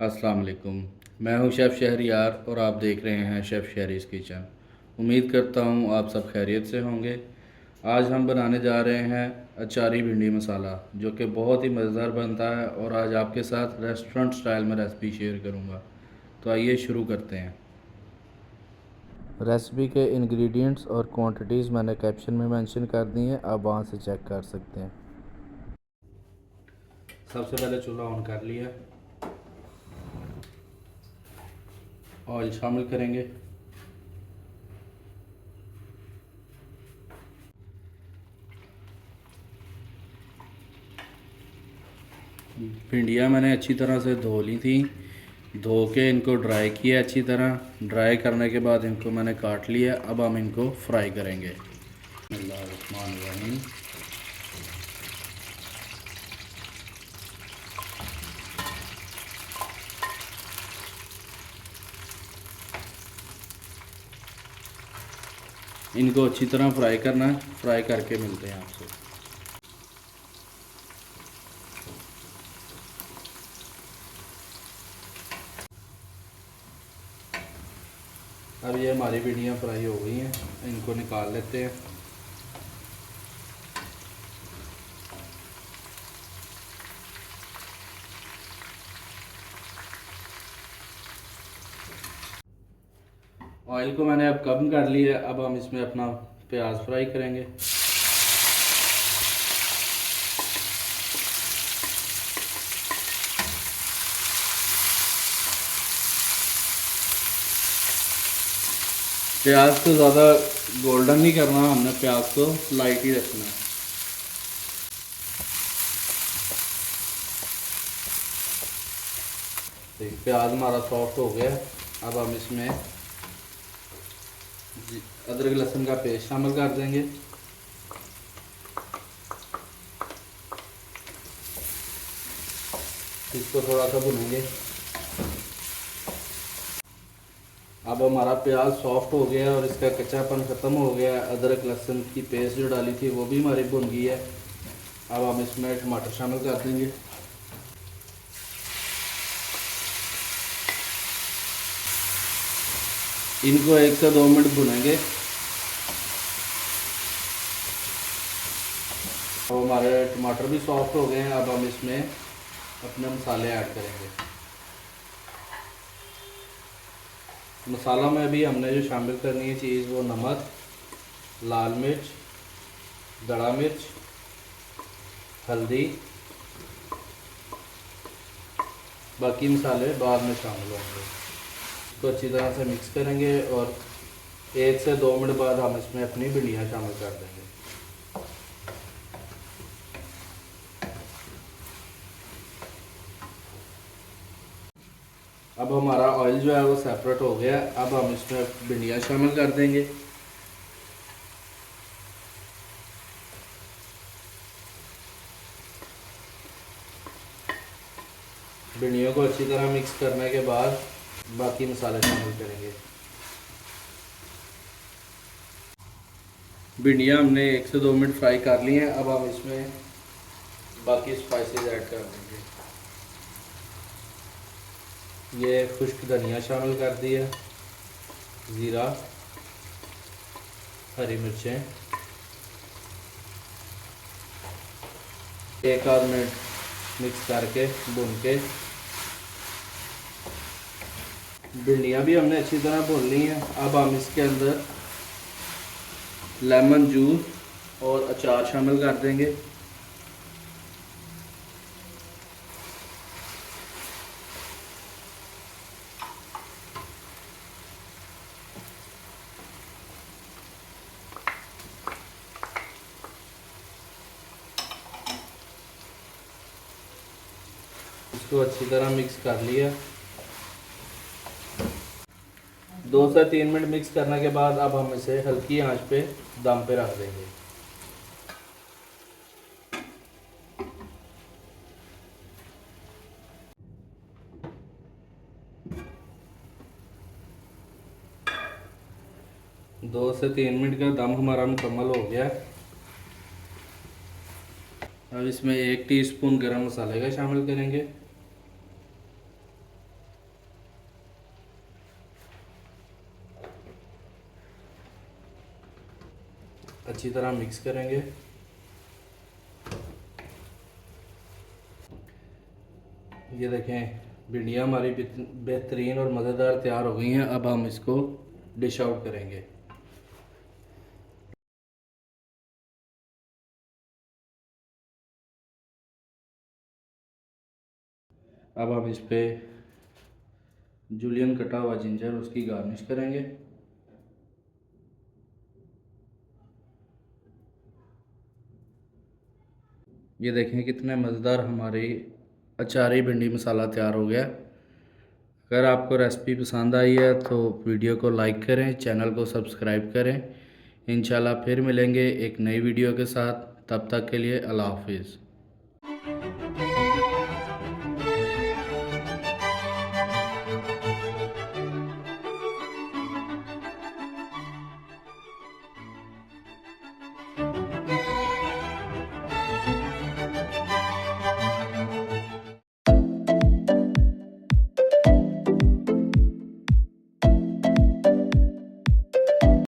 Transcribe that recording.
अस्सलाम वालेकुम। मैं हूं शेफ़ शहरियार और आप देख रहे हैं शेफ़ शहरीज़ किचन। उम्मीद करता हूं आप सब खैरियत से होंगे। आज हम बनाने जा रहे हैं अचारी भिंडी मसाला, जो कि बहुत ही मज़ेदार बनता है और आज आपके साथ रेस्टोरेंट स्टाइल में रेसिपी शेयर करूंगा। तो आइए शुरू करते हैं। रेसिपी के इंग्रेडिएंट्स और क्वांटिटीज़ मैंने कैप्शन में मेंशन कर दी हैं, आप वहां से चेक कर सकते हैं। सबसे पहले चूल्हा ऑन कर लिया, ऑयल शामिल करेंगे। भिंडियाँ मैंने अच्छी तरह से धो ली थी। धो के इनको ड्राई किया अच्छी तरह। ड्राई करने के बाद इनको मैंने काट लिया। अब हम इनको फ्राई करेंगे। बिस्मिल्लाहिर्रहमानिर्रहीम। इनको अच्छी तरह फ्राई करना है। फ्राई करके मिलते हैं आपसे। अब ये हमारी भिंडियाँ फ्राई हो गई हैं, इनको निकाल लेते हैं। ऑयल को मैंने अब कम कर लिया है। अब हम इसमें अपना प्याज फ्राई करेंगे। प्याज को ज़्यादा गोल्डन नहीं करना, हमने प्याज को लाइट ही रखना है। प्याज हमारा सॉफ्ट हो गया। अब हम इसमें अदरक लहसुन का पेस्ट शामिल कर देंगे। इसको थोड़ा सा भुनेंगे। अब हमारा प्याज सॉफ्ट हो गया और इसका कच्चापन ख़त्म हो गया। अदरक लहसुन की पेस्ट जो डाली थी वो भी हमारी भुन गई है। अब हम इसमें टमाटर शामिल कर देंगे। इनको 1 से 2 मिनट भुनेंगे। अब हमारे टमाटर भी सॉफ्ट हो गए हैं। अब हम इसमें अपने मसाले ऐड करेंगे। मसाला में भी हमने जो शामिल करनी है चीज़ वो नमक, लाल मिर्च, दड़ा मिर्च, हल्दी, बाकी मसाले बाद में शामिल होंगे। इसको अच्छी तरह से मिक्स करेंगे और 1 से 2 मिनट बाद हम इसमें अपनी भिंडियाँ शामिल कर देंगे। अब हमारा ऑयल जो है वो सेपरेट हो गया। अब हम इसमें भिंडियाँ शामिल कर देंगे। भिंडियों को अच्छी तरह मिक्स करने के बाद बाकी मसाले शामिल करेंगे। भिंडियाँ हमने 1 से 2 मिनट फ्राई कर ली हैं। अब हम इसमें बाकी स्पाइसेस ऐड कर देंगे। ये खुश्क धनिया शामिल कर दिया, ज़ीरा, हरी मिर्चें। 1 आध मिनट मिक्स करके भून के भिंडियाँ भी हमने अच्छी तरह भून ली हैं। अब हम इसके अंदर लेमन जूस और अचार शामिल कर देंगे। इसको अच्छी तरह मिक्स कर लिया। 2 से 3 मिनट मिक्स करने के बाद अब हम इसे हल्की आंच पे दम पे रख देंगे। दो से 3 मिनट का दम हमारा मुकम्मल हो गया। अब इसमें 1 टीस्पून गरम मसाले का शामिल करेंगे। अच्छी तरह मिक्स करेंगे। ये देखें भिंडियाँ हमारी बेहतरीन और मज़ेदार तैयार हो गई हैं। अब हम इसको डिश आउट करेंगे। अब हम इस पे जूलियन कटा हुआ जिंजर उसकी गार्निश करेंगे। ये देखें कितने मज़ेदार हमारी अचारी भिंडी मसाला तैयार हो गया। अगर आपको रेसिपी पसंद आई है तो वीडियो को लाइक करें, चैनल को सब्सक्राइब करें। इंशाल्लाह फिर मिलेंगे एक नई वीडियो के साथ। तब तक के लिए अल्लाह हाफिज़।